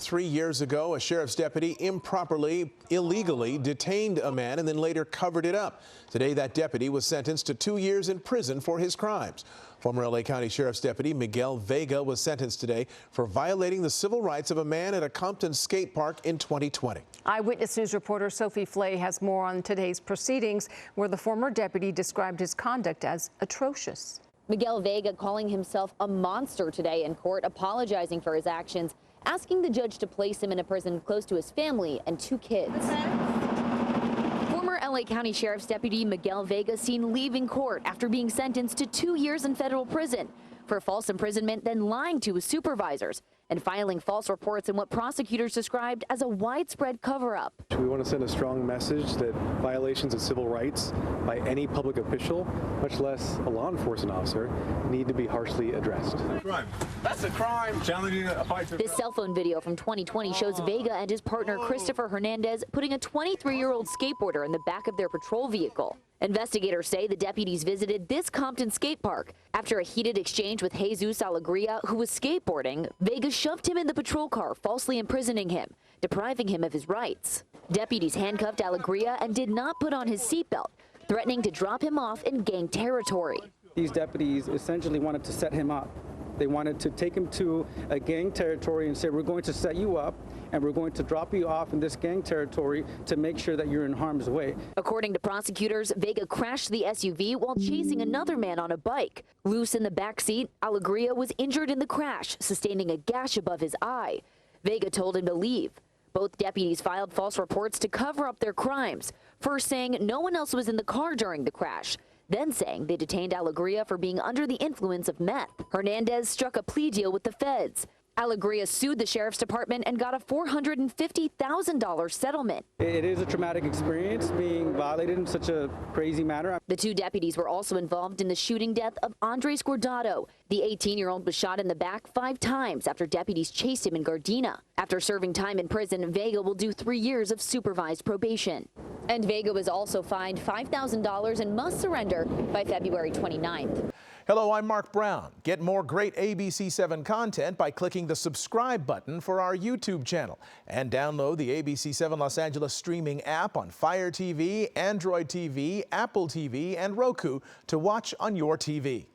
3 years ago, a sheriff's deputy illegally detained a man and then later covered it up. Today, that deputy was sentenced to 2 years in prison for his crimes. Former LA County Sheriff's Deputy Miguel Vega was sentenced today for violating the civil rights of a man at a Compton skate park in 2020. Eyewitness News reporter Sophie Flay has more on today's proceedings, where the former deputy described his conduct as atrocious. Miguel Vega calling himself a monster today in court, apologizing for his actions, asking the judge to place him in a prison close to his family and 2 kids. Former LA County Sheriff's Deputy Miguel Vega seen leaving court after being sentenced to 2 years in federal prison for false imprisonment, then lying to his supervisors and filing false reports in what prosecutors described as a widespread cover-up. We want to send a strong message that violations of civil rights by any public official, much less a law enforcement officer, need to be harshly addressed. Crime. That's a crime. Challenging a fight. This cell phone video from 2020 shows Vega and his partner Christopher Hernandez putting a 23-year-old skateboarder in the back of their patrol vehicle. Investigators say the deputies visited this Compton skate park. After a heated exchange with Jesus Alegria, who was skateboarding, Vega shoved him in the patrol car, falsely imprisoning him, depriving him of his rights. Deputies handcuffed Alegria and did not put on his seatbelt, threatening to drop him off in gang territory. These deputies essentially wanted to set him up. They wanted to take him to a gang territory and say, we're going to set you up and we're going to drop you off in this gang territory to make sure that you're in harm's way. According to prosecutors, Vega crashed the SUV while chasing another man on a bike. Loose in the back seat, Alegria was injured in the crash, sustaining a gash above his eye. Vega told him to leave. Both deputies filed false reports to cover up their crimes, first saying no one else was in the car during the crash, then saying they detained Alegria for being under the influence of meth. Hernandez struck a plea deal with the feds. Alegria sued the sheriff's department and got a $450,000 settlement. It is a traumatic experience being violated in such a crazy manner. The 2 deputies were also involved in the shooting death of Andres Guardado. The 18-year-old was shot in the back 5 times after deputies chased him in Gardena. After serving time in prison, Vega will do 3 years of supervised probation. And Vega was also fined $5,000 and must surrender by February 29th. Hello, I'm Mark Brown. Get more great ABC7 content by clicking the subscribe button for our YouTube channel and download the ABC7 Los Angeles streaming app on Fire TV, Android TV, Apple TV, and Roku to watch on your TV.